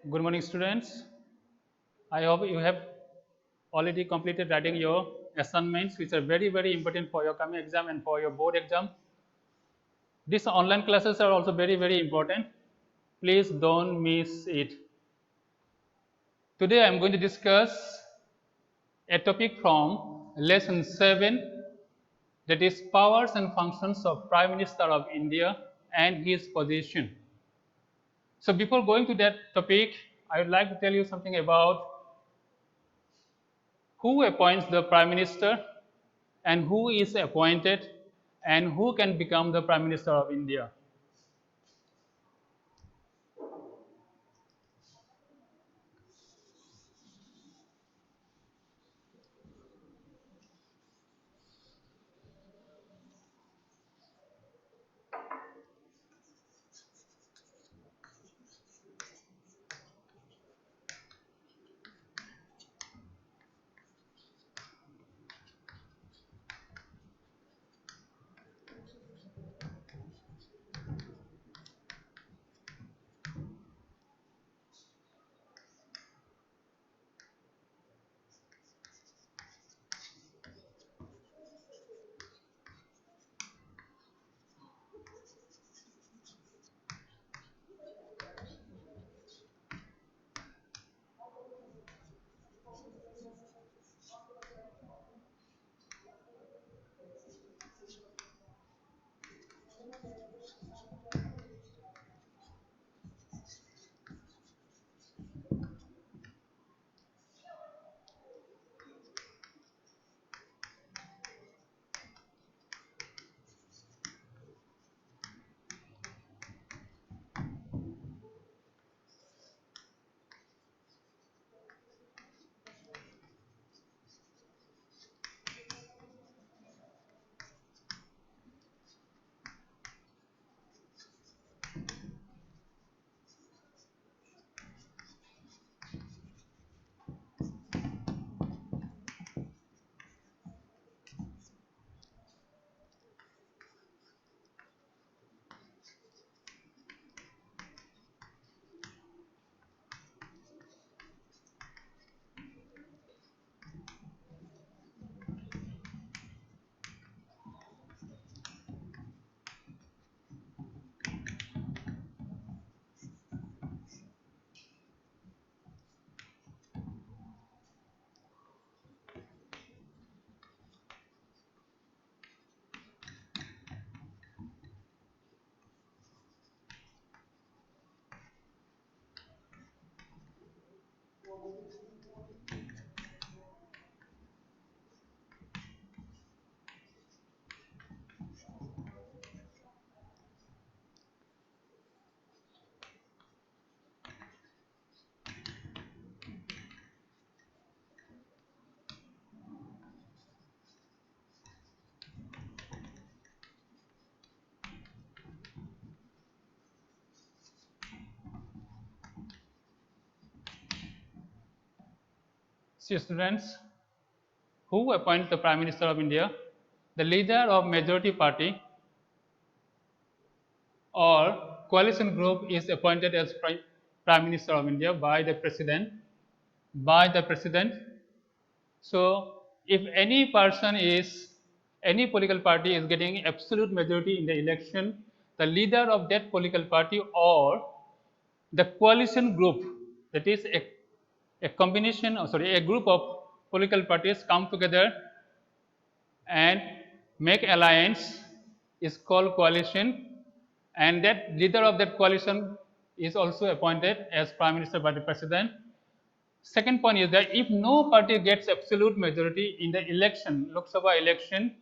Good morning, students. I hope you have already completed writing your assignments, which are very, very important for your coming exam and for your board exam. These online classes are also very, very important. Please don't miss it. Today, I am going to discuss a topic from lesson 7, that is powers and functions of Prime Minister of India and his position. So, before going to that topic, I would like to tell you something about who appoints the Prime Minister and who is appointed and who can become the Prime Minister of India. See, students, who appoints the Prime Minister of India? The leader of majority party or coalition group is appointed as Prime Minister of India by the President. By the President. So, if any political party is getting absolute majority in the election, the leader of that political party or the coalition group, that is a combination, a group of political parties come together and make alliance is called coalition, and that leader of that coalition is also appointed as Prime Minister by the President. Second point is that if no party gets absolute majority in the election, Lok Sabha election,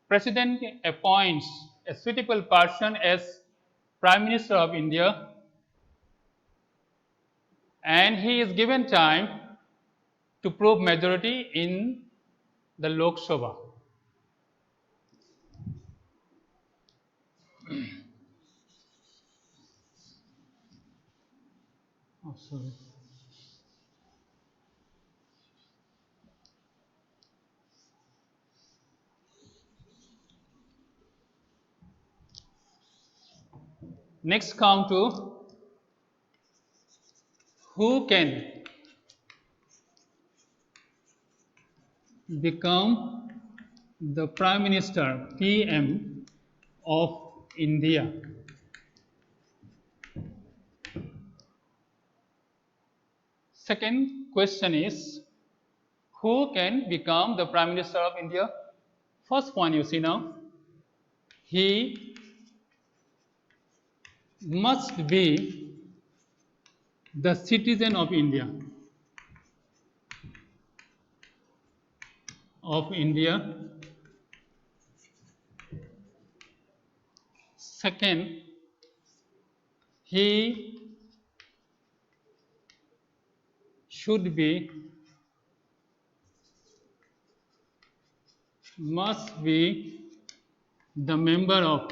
President appoints a suitable person as Prime Minister of India, and he is given time to prove majority in the Lok Sabha. Oh, sorry. Next come to who can become the Prime Minister PM of India? Second question is, who can become the Prime Minister of India? First point you see now, he must be the citizen of India. Second, he must be the member of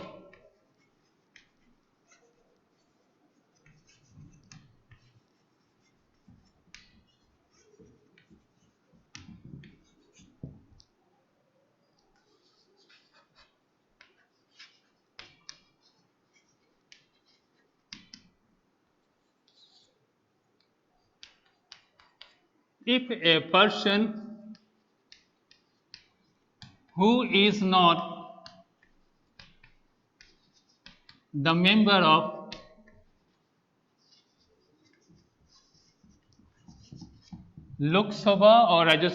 if a person who is not the member of Lok Sabha or Rajya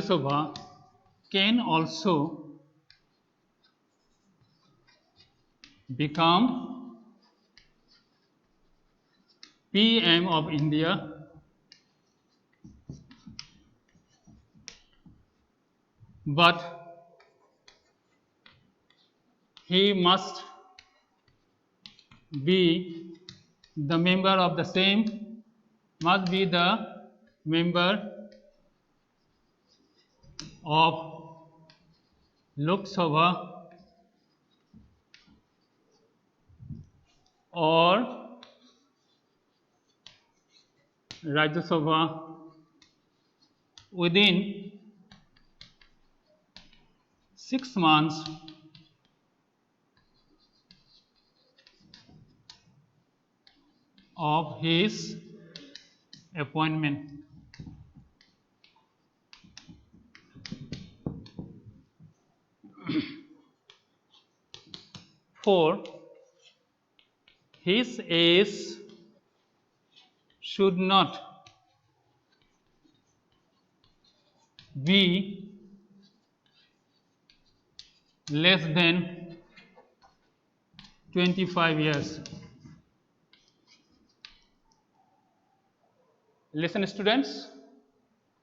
Sabha can also become PM of India, but he must be the member of the same, must be the member of Lok Sabha or Rajya Sabha within 6 months of his appointment. Four, his age should not be less than 25 years. Listen, students,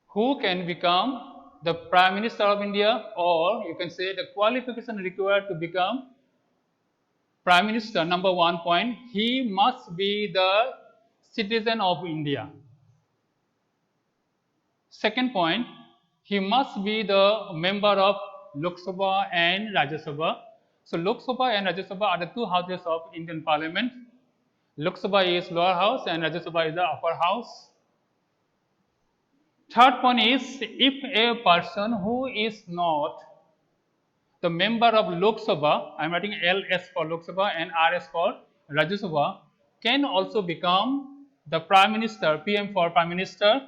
who can become the Prime Minister of India, or you can say the qualification required to become Prime Minister. Number 1 point, he must be the citizen of India. Second point, he must be the member of Lok Sabha and Rajya Sabha. So Lok Sabha and Rajya Sabha are the two houses of Indian Parliament. Lok Sabha is lower house and Rajya Sabha is the upper house. Third point is, if a person who is not the member of Lok Sabha, I am writing LS for Lok Sabha and RS for Rajya Sabha, can also become the Prime Minister, PM for Prime Minister,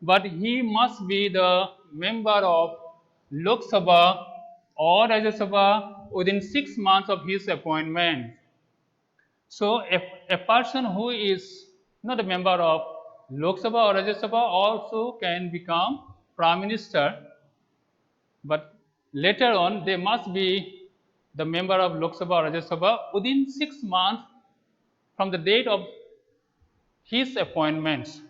but he must be the member of Lok Sabha or Rajya Sabha within 6 months of his appointment. So, if a person who is not a member of Lok Sabha or Rajya Sabha also can become Prime Minister, but later on they must be the member of Lok Sabha or Rajya Sabha within 6 months from the date of his appointments.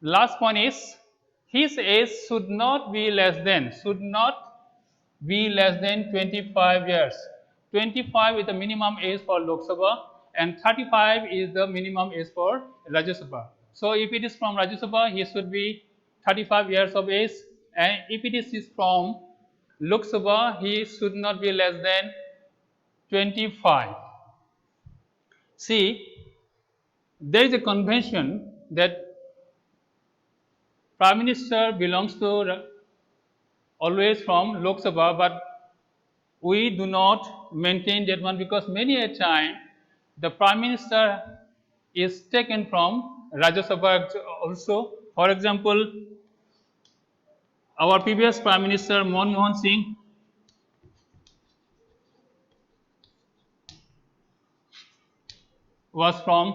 Last point is, his age should not be less than 25 years. 25 is the minimum age for Lok Sabha and 35 is the minimum age for Rajya Sabha. So if it is from Rajya Sabha, he should be 35 years of age, and if it is from Lok Sabha, he should not be less than 25. See, there is a convention that Prime Minister belongs to always from Lok Sabha, but we do not maintain that one because many a time the Prime Minister is taken from Rajya Sabha also. For example, our previous Prime Minister Manmohan Singh was from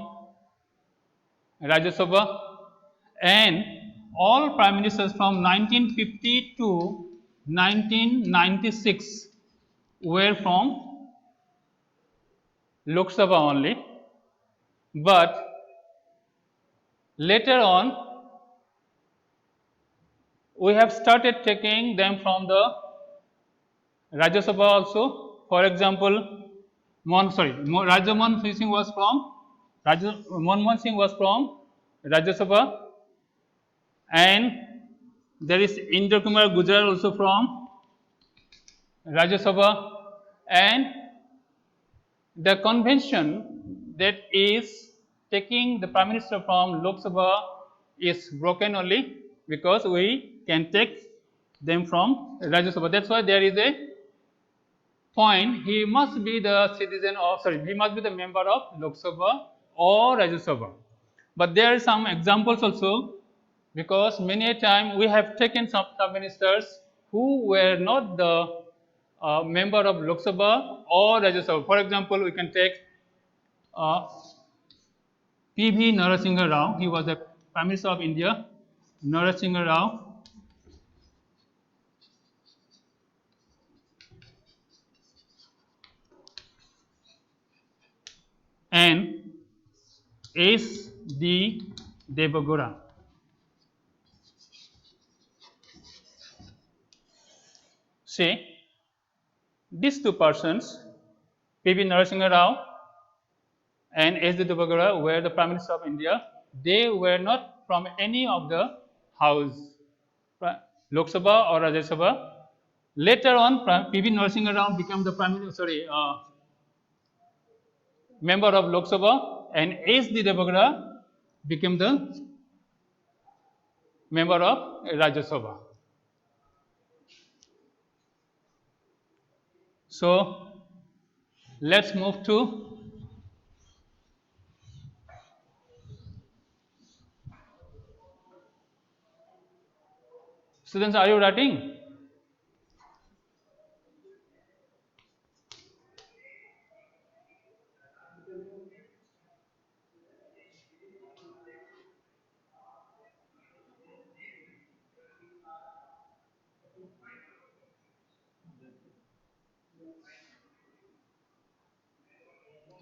Rajya Sabha, and all Prime Ministers from 1950 to 1996 were from Lok Sabha only, but later on we have started taking them from the Rajya Sabha also. For example, Manmohan Singh was from Manmohan Singh was from Rajya Sabha, and there is Indra Kumar Gujral also from Rajya Sabha, and the convention that is taking the Prime Minister from Lok Sabha is broken only because we can take them from Rajya Sabha. That's why there is a point, he must be the citizen of, he must be the member of Lok Sabha or Rajya Sabha. But there are some examples also, because many a time we have taken some ministers who were not the member of Lok Sabha or Rajya Sabha. For example, we can take uh, P.V. Narasimha Rao. He was the Prime Minister of India. Narasimha Rao, and S. D. Devagura. See, these two persons, P.V. Narasimha Rao and S.D. Devagura, were the Prime Minister of India. They were not from any of the house, Lok Sabha or Rajya Sabha. Later on, P.V. Narasimha Rao became the member of Lok Sabha, and S.D. Devagura became the member of Rajya Sabha. So let's move to students. Are you writing?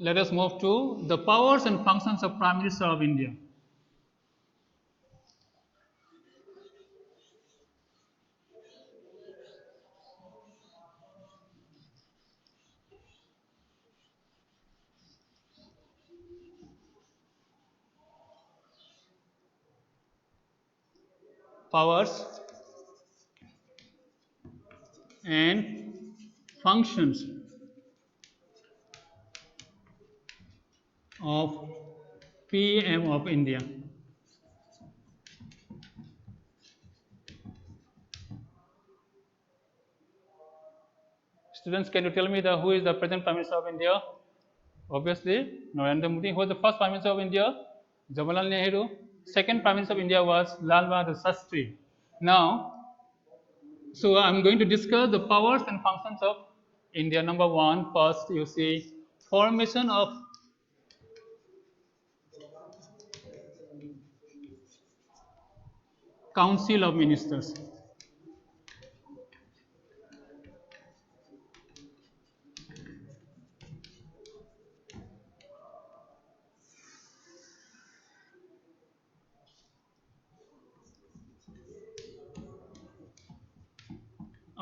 Let us move to the powers and functions of Prime Minister of India. Powers and functions of PM of India. Students, can you tell me who is the present Prime Minister of India? Obviously, Narendra Modi. Who was the first Prime Minister of India? Jawaharlal Nehru. Second Prime Minister of India was Lal Bahadur Shastri. Now, so I'm going to discuss the powers and functions of India. Number one, first you see formation of Council of Ministers.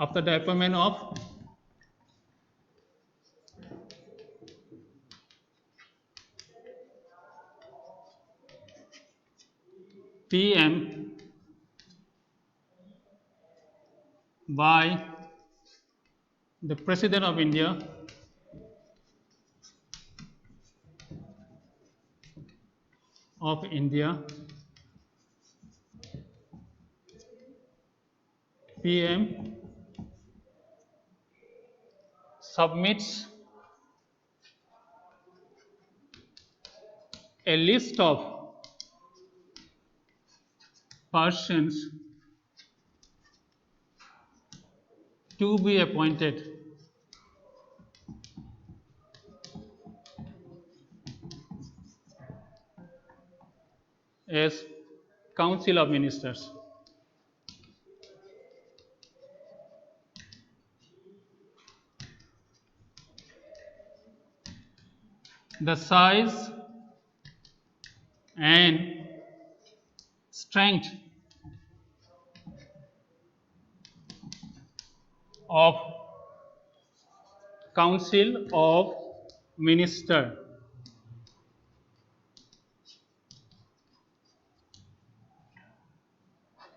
After the appointment of PM by the President of India, PM submits a list of persons to be appointed as Council of Ministers. The size and strength of Council of Minister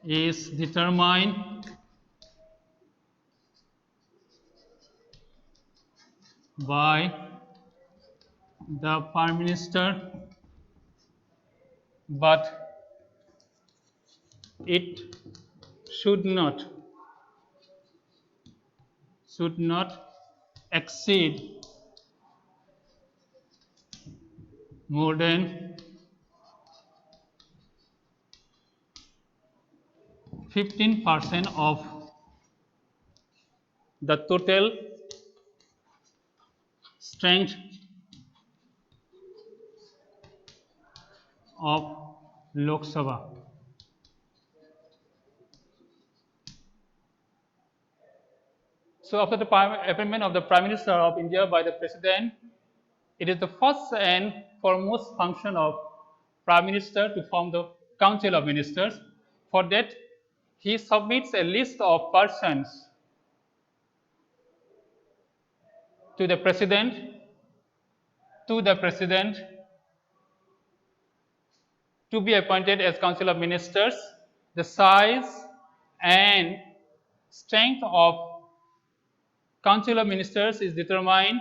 is determined by the Prime Minister, but it should not exceed more than 15% of the total strength of Lok Sabha. So after the appointment of the Prime Minister of India by the President, it is the first and foremost function of Prime Minister to form the Council of Ministers. For that, he submits a list of persons to the President to be appointed as Council of Ministers. The size and strength of Council of Ministers is determined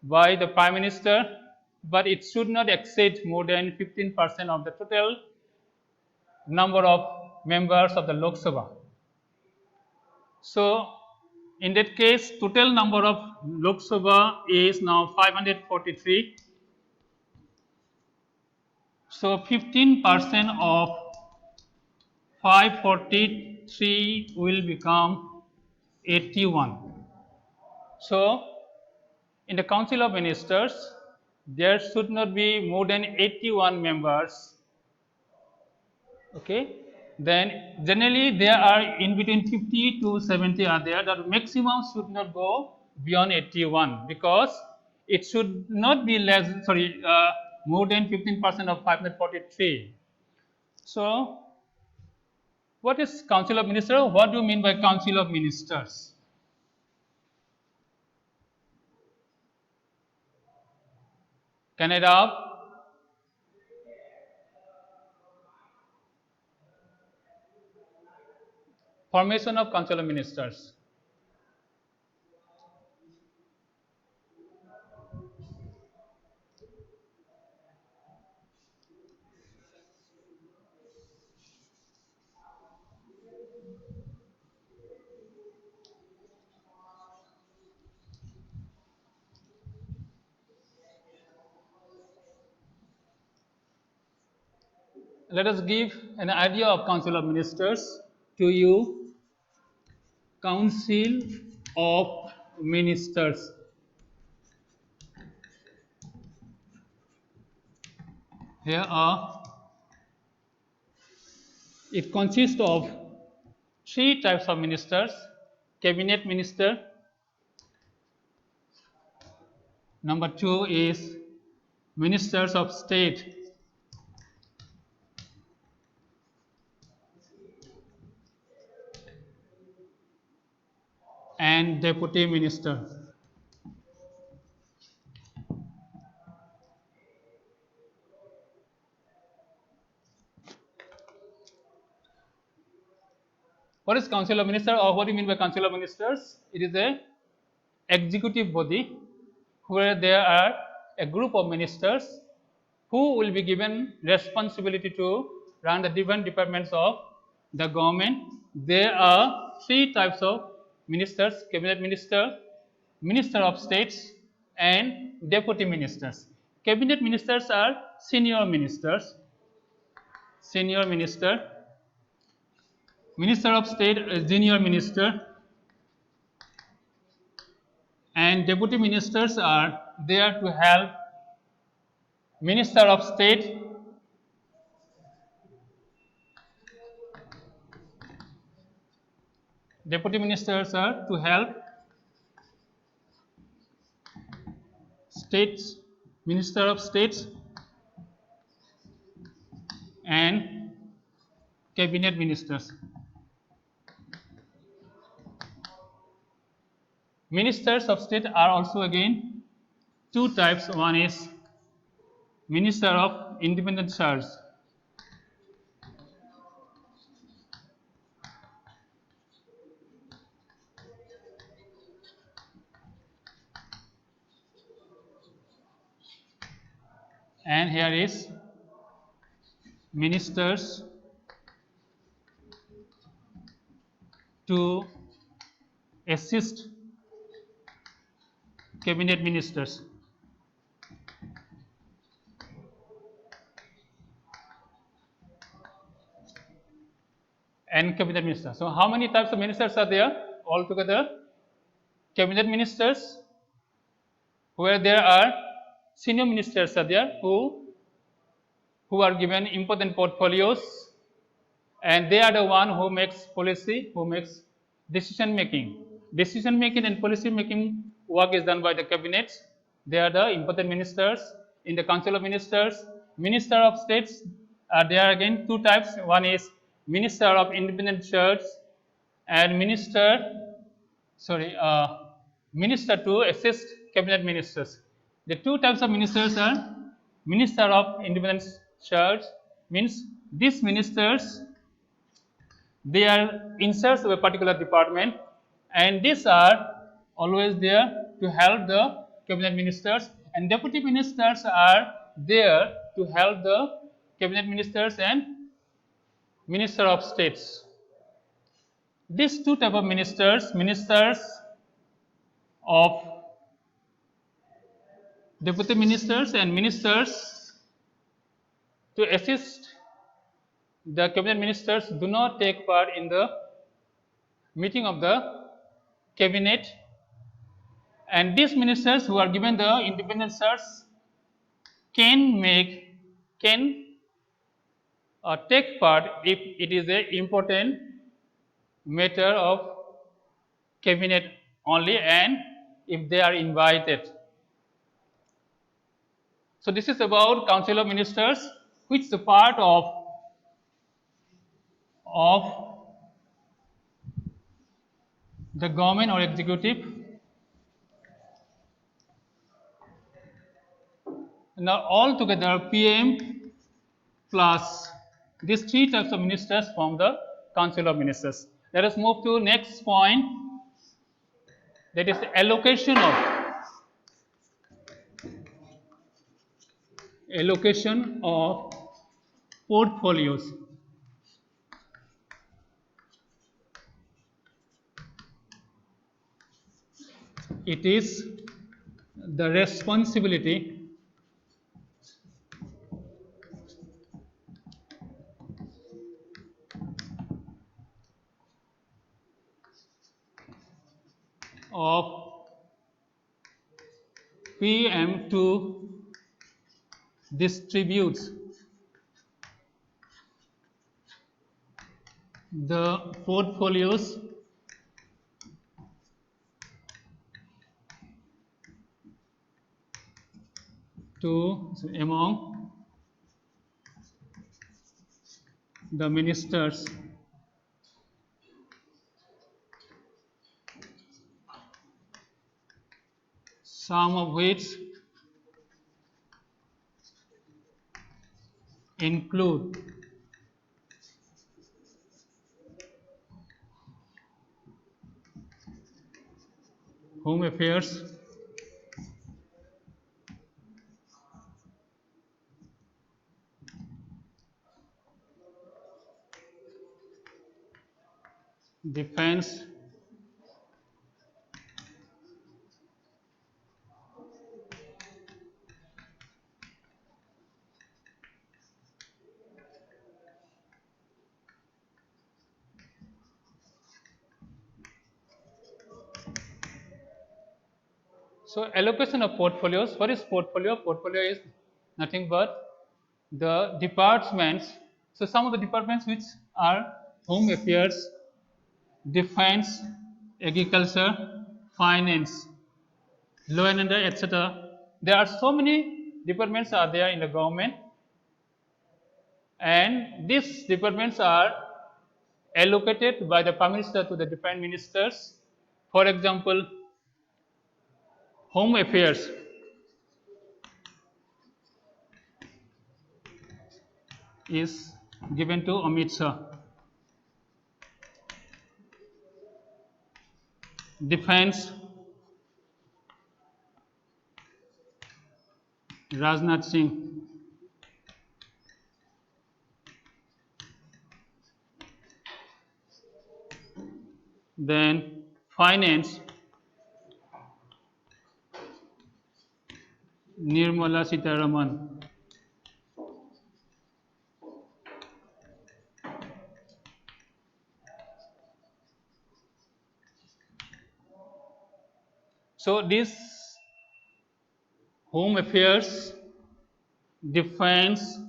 by the Prime Minister, but it should not exceed more than 15% of the total number of members of the Lok Sabha. So, in that case, total number of Lok Sabha is now 543. So, 15% of 543 will become 81. So, in the Council of Ministers, there should not be more than 81 members. Okay. Then generally there are in between 50 to 70 are there. The maximum should not go beyond 81 because it should not be more than 15% of 543. So, what is Council of Ministers? What do you mean by Council of Ministers? Can I have? Formation of Council of Ministers. Let us give an idea of Council of Ministers to you. Council of Ministers. Here it consists of three types of ministers: cabinet minister. Number two is ministers of state. And deputy minister. What is Council of Ministers, or what do you mean by Council of Ministers? It is a executive body where there are a group of ministers who will be given responsibility to run the different departments of the government. There are three types of ministers: cabinet minister, minister of states, and deputy ministers. cabinet ministers are senior ministers. Senior minister. Minister of State is junior minister. And deputy ministers are there to help Minister of State. Deputy ministers are to help states, Minister of States and cabinet ministers. Ministers of State are also again two types. One is Minister of Independent Church. And here is ministers to assist cabinet ministers. And cabinet ministers. So how many types of ministers are there altogether? Cabinet ministers, where there are senior ministers are there who are given important portfolios, and they are the one who makes policy, who makes decision making. Decision making and policy making work is done by the cabinets. They are the important ministers. In the Council of Ministers, Minister of States are there again two types. One is Minister of Independent Church and Minister to assist cabinet ministers. The two types of ministers are Minister of Independent Church, means these ministers, they are in charge of a particular department, and these are always there to help the cabinet ministers, and deputy ministers are there to help the cabinet ministers and Minister of States. These two type of ministers of deputy ministers and ministers to assist the cabinet ministers do not take part in the meeting of the cabinet, and these ministers who are given the independent search can take part if it is a important matter of cabinet only, and if they are invited. So this is about Council of Ministers, which is a part of the government or executive. Now altogether PM plus these three types of ministers form the Council of Ministers. Let us move to next point, that is the allocation of portfolios. It is the responsibility of PM to distribute the portfolios among the ministers, some of which include Home Affairs, Defense, So allocation of portfolios. What is portfolio? Portfolio is nothing but the departments. So some of the departments which are home affairs, defense, agriculture, finance, law and order, etc. There are so many departments are there in the government, and these departments are allocated by the Prime Minister to the different ministers. For example, home affairs is given to Amit Shah. Defense, Rajnath Singh. Then finance, Nirmala Sitharaman. So this home affairs, defense,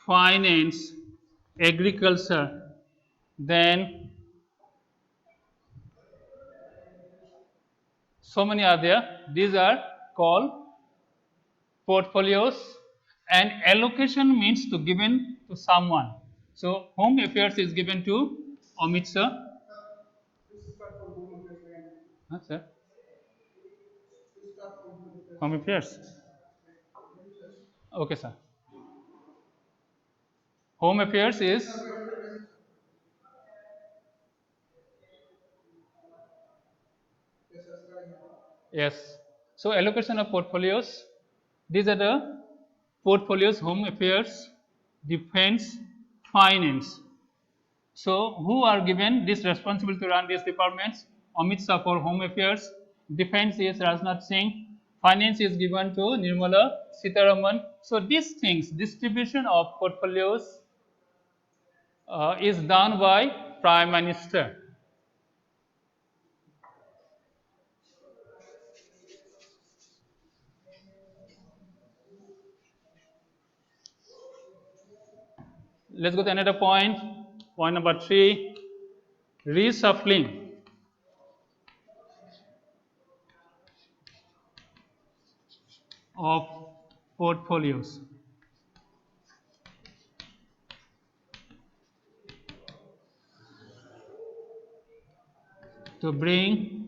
finance, agriculture, then so many are there. These are called portfolios, and allocation means to given to someone. So home affairs is given to Amit Shah. Huh, sir? Home affairs. Okay, sir. Home affairs is yes. So allocation of portfolios. These are the portfolios: home affairs, defense, finance. So who are given this responsibility to run these departments? Amit Shah for home affairs, defense is Rajnath Singh, finance is given to Nirmala Sitharaman. So these things, distribution of portfolios is done by Prime Minister. Let's go to another point. Point number 3, reshuffling of portfolios. To bring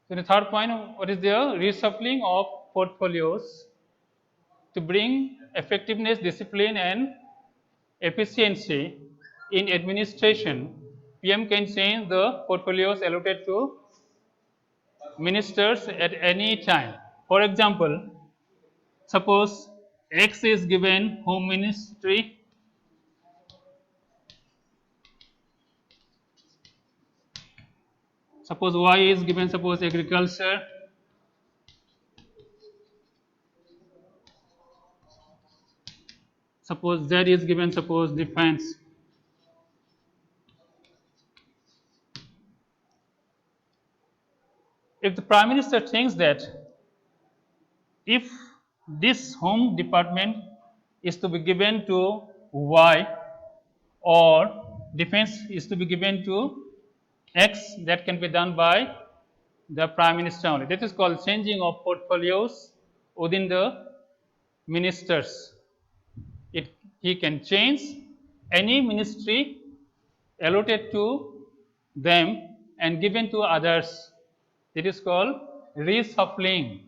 so the third point, what is there? Reshuffling of portfolios to bring effectiveness, discipline, and efficiency in administration. PM can change the portfolios allotted to ministers at any time. For example, suppose X is given Home Ministry, suppose Y is given, suppose Agriculture, suppose Z is given, suppose Defense. if the Prime Minister thinks that if this home department is to be given to Y or defense is to be given to X, that can be done by the Prime Minister only. That is called changing of portfolios within the ministers. He can change any ministry allotted to them and given to others. It is called reshuffling.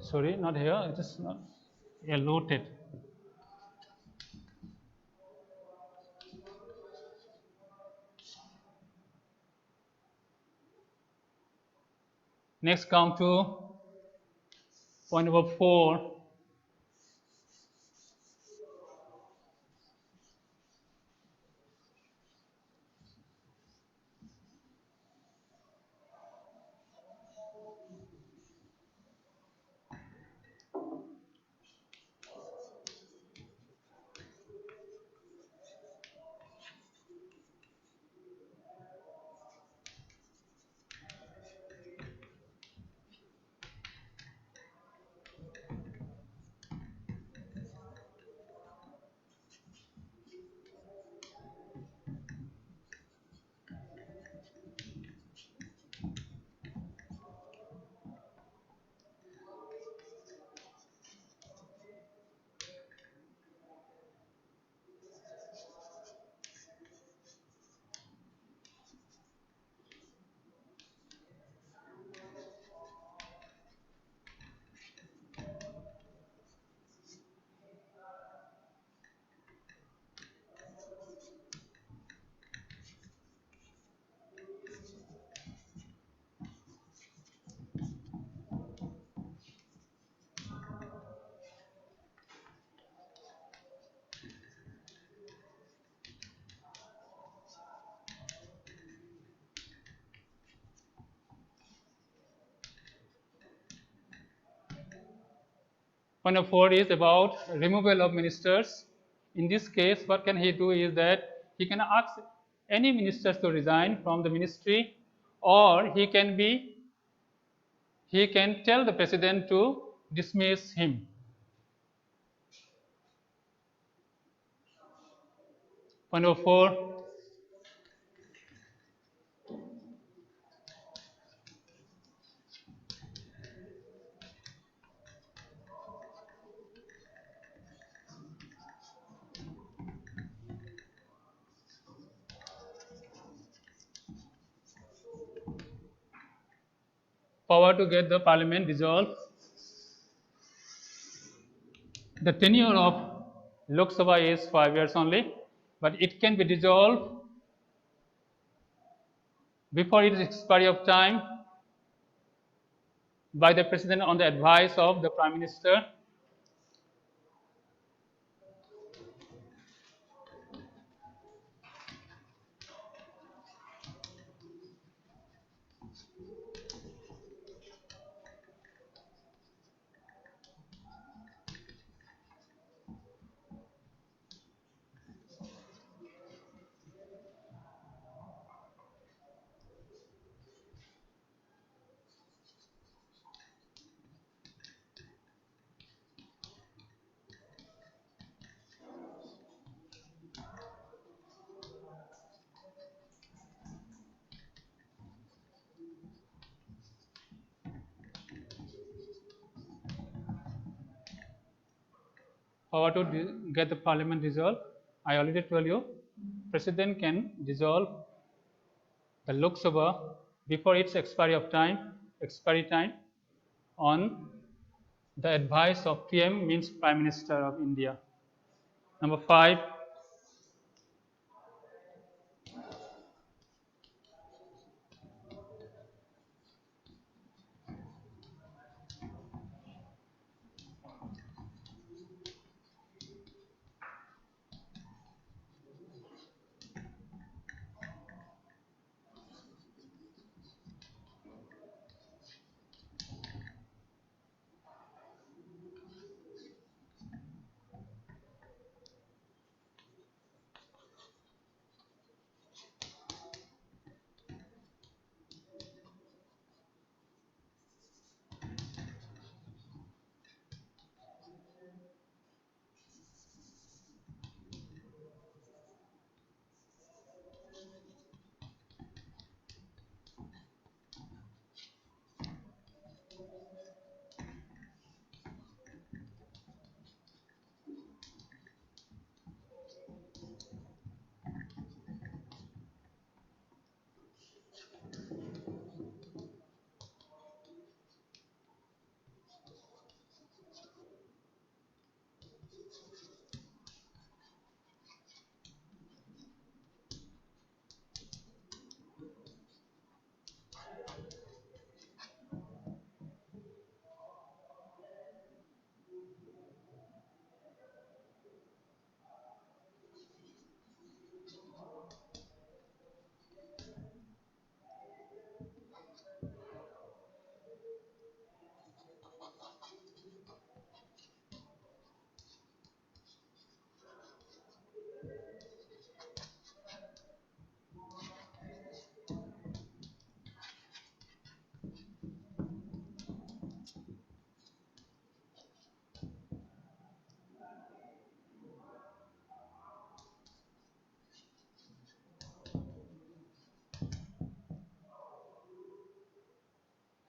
Sorry, not here. It is not allotted. Next, come to point number 4. Point number 4 is about removal of ministers. In this case, what can he do is that he can ask any ministers to resign from the ministry, or he can tell the president to dismiss him. Point number 4. Power to get the parliament dissolved. The tenure of Lok Sabha is 5 years only, but it can be dissolved before its expiry of time by the president on the advice of the prime minister. Power to get the parliament dissolved. I already told you, president can dissolve the Lok Sabha before its expiry time on the advice of PM means Prime Minister of India. Number 5.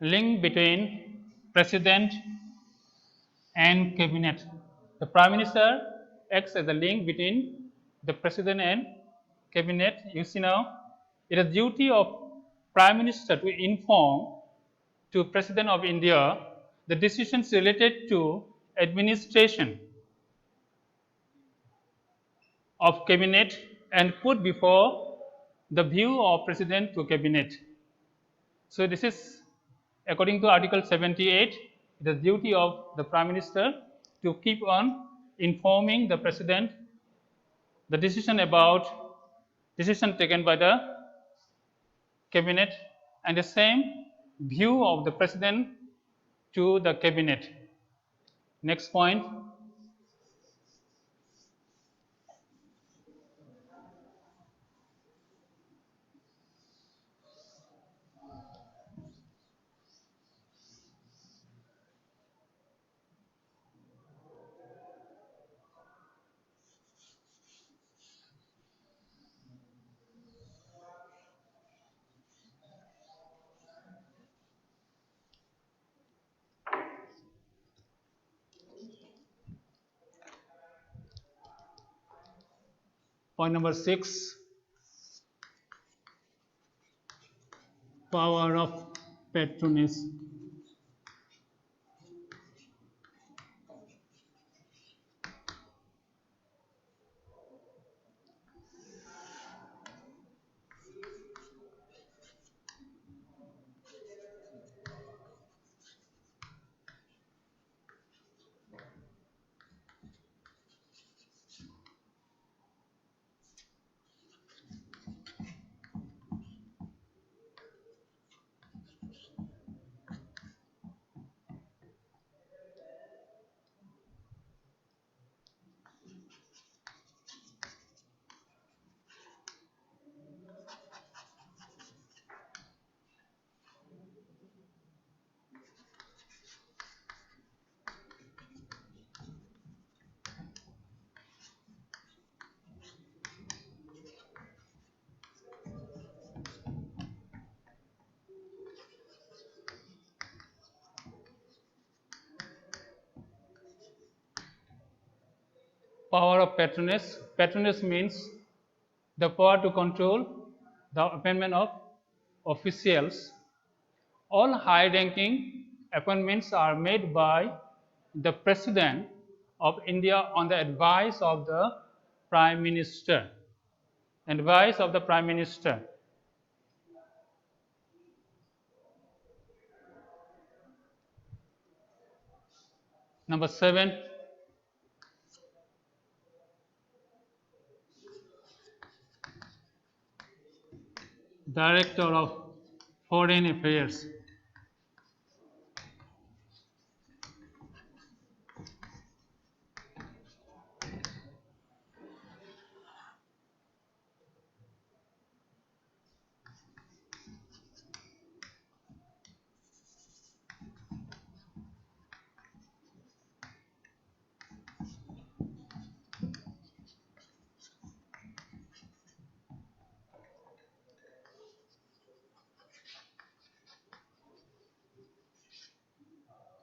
link between president and cabinet. The prime minister acts as a link between the president and cabinet. You see now, it is duty of prime minister to inform to president of India the decisions related to administration of cabinet and put before the view of president to cabinet. So this is according to Article 78, the duty of the prime minister to keep on informing the president the decision taken by the cabinet and the same view of the president to the cabinet. Next point. Point number 6, power of patronage. Power of patronage. Patronage means the power to control the appointment of officials. All high-ranking appointments are made by the President of India on the advice of the Prime Minister. Advice of the Prime Minister. Number 7, Director of Foreign Affairs.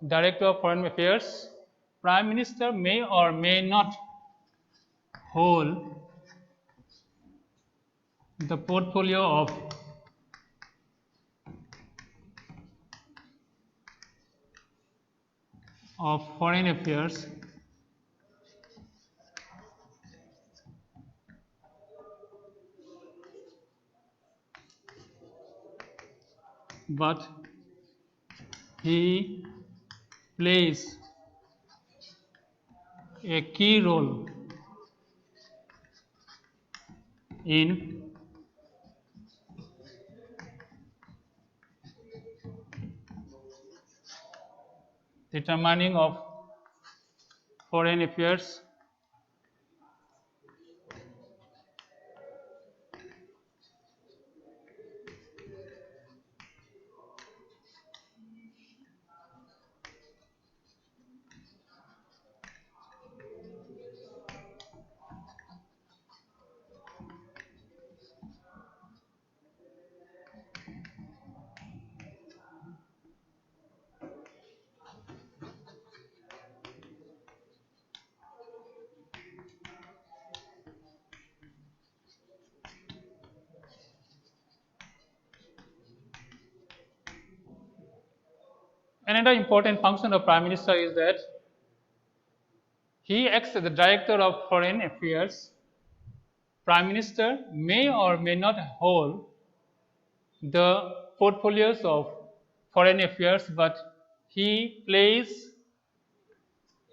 Director of Foreign Affairs. Prime Minister may or may not hold the portfolio of foreign affairs, but he plays a key role in determining of foreign affairs. Another important function of Prime Minister is that he acts as the Director of Foreign Affairs. Prime Minister may or may not hold the portfolios of foreign affairs, but he plays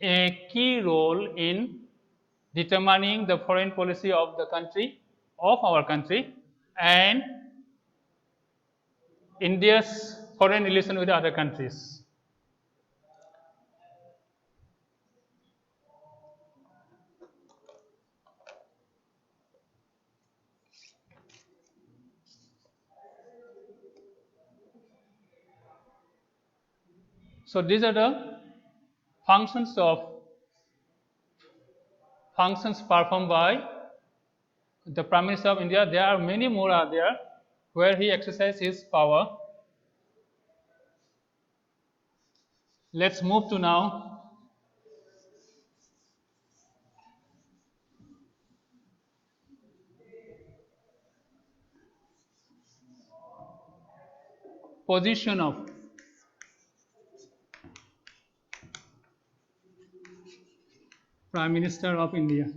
a key role in determining the foreign policy of the country, of our country, and India's foreign relation with other countries. So these are the functions performed by the Prime Minister of India. There are many more are there where he exercises his power. Let's move to now position of Prime Minister of India.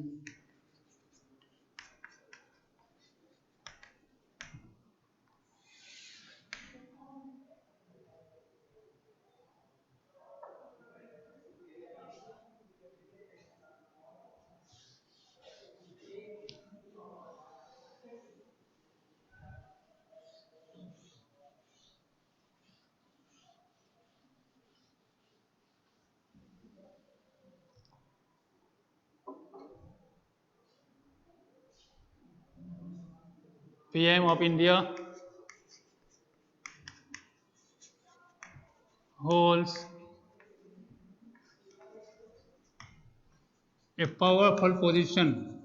PM of India holds a powerful position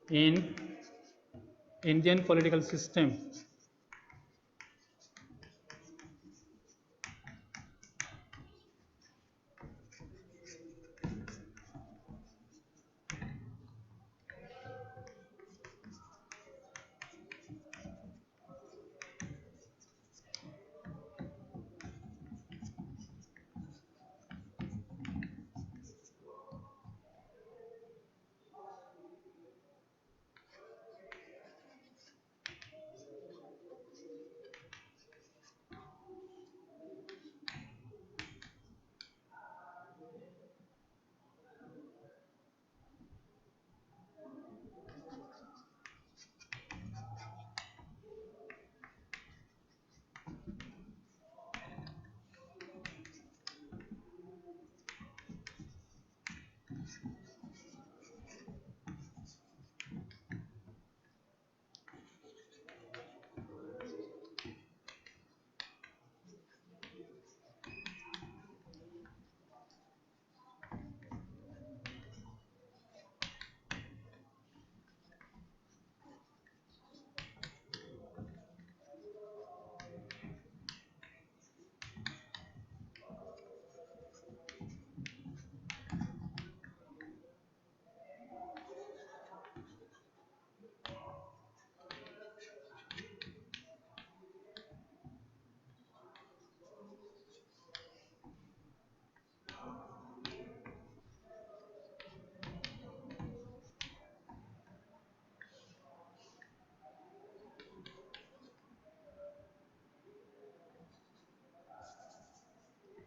in Indian political system.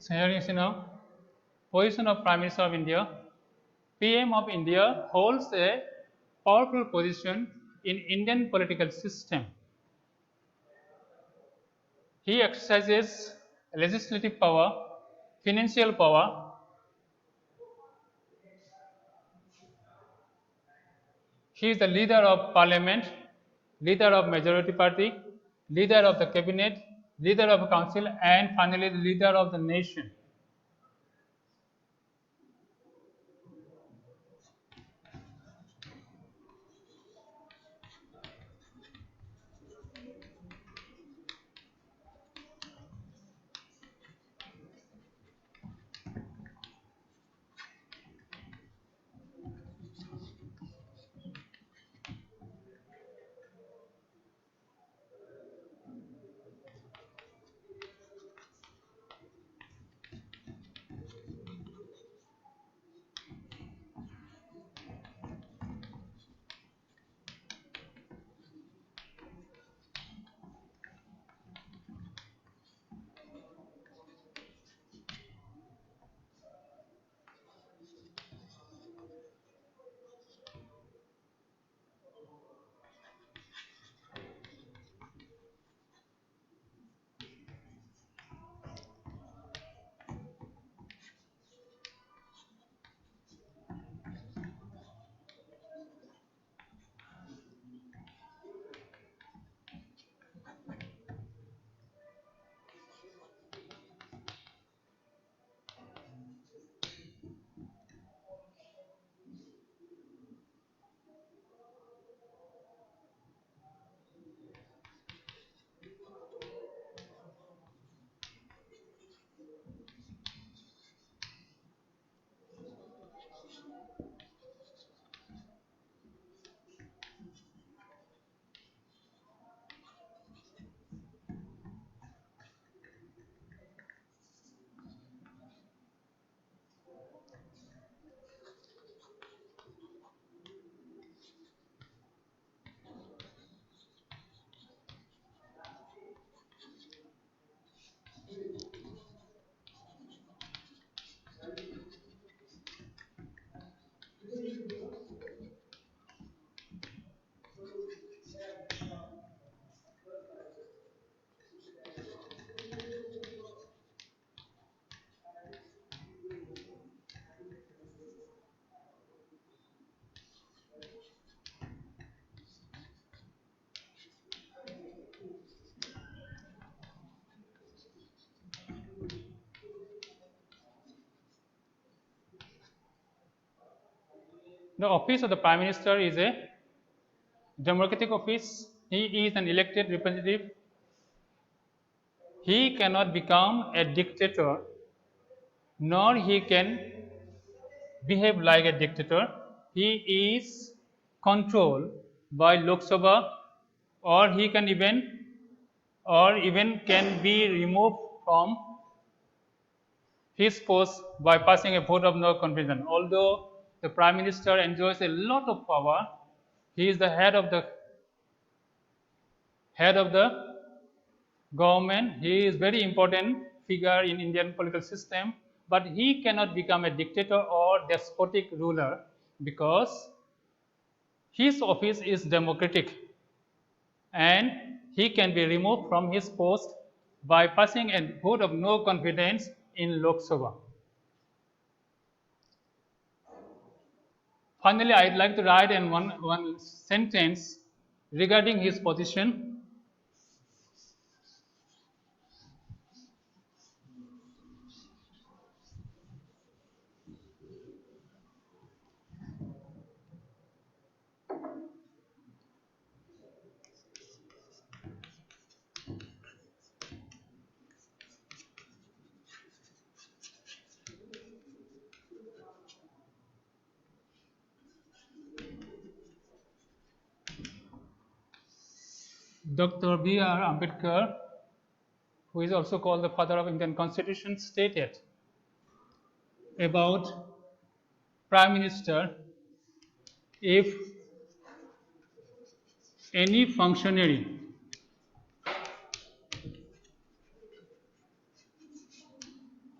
So here you see now position of Prime Minister of India. PM of India holds a powerful position in Indian political system. He exercises legislative power, financial power. He is the leader of parliament, leader of majority party, leader of the cabinet, leader of a council, and finally the leader of the nation. The office of the Prime Minister is a democratic office. He is an elected representative. He cannot become a dictator, nor he can behave like a dictator. He is controlled by Lok Sabha, or he can even can be removed from his post by passing a vote of no confidence. Although the Prime Minister enjoys a lot of power, he is the head of the government. He is very important figure in Indian political system, but he cannot become a dictator or despotic ruler because his office is democratic and he can be removed from his post by passing a vote of no confidence in Lok Sabha. Finally, I'd like to write in one sentence regarding his position. Dr. B.R. Ambedkar, who is also called the father of Indian Constitution, stated about Prime Minister: if any functionary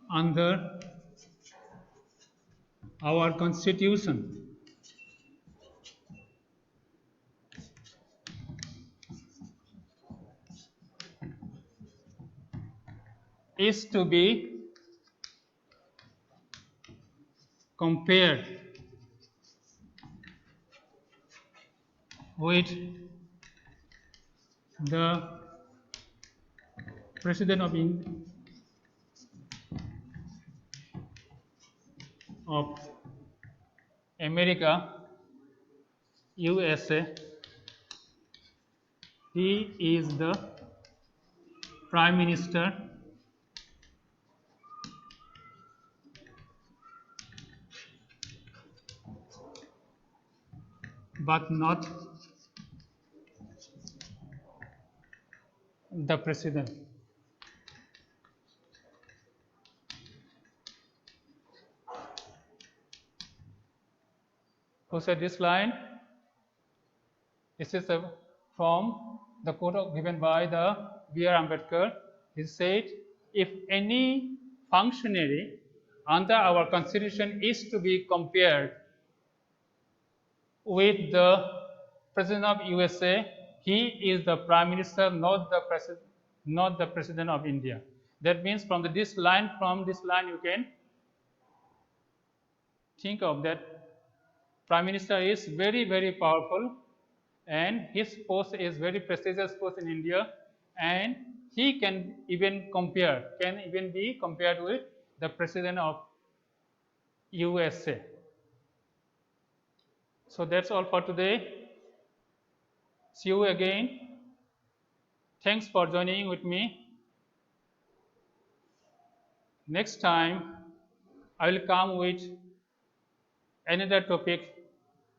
under our Constitution is to be compared with the President of America, USA, he is the Prime Minister but not the President. Who said this line? This is from the quote given by the B.R. Ambedkar. He said, if any functionary under our Constitution is to be compared with the President of USA, he is the Prime Minister, not the President of India. That means from this line you can think of that Prime Minister is very, very powerful, and his post is very prestigious post in India, and he can even be compared with the President of USA. So that's all for today. See you again. Thanks for joining with me. Next time I will come with another topic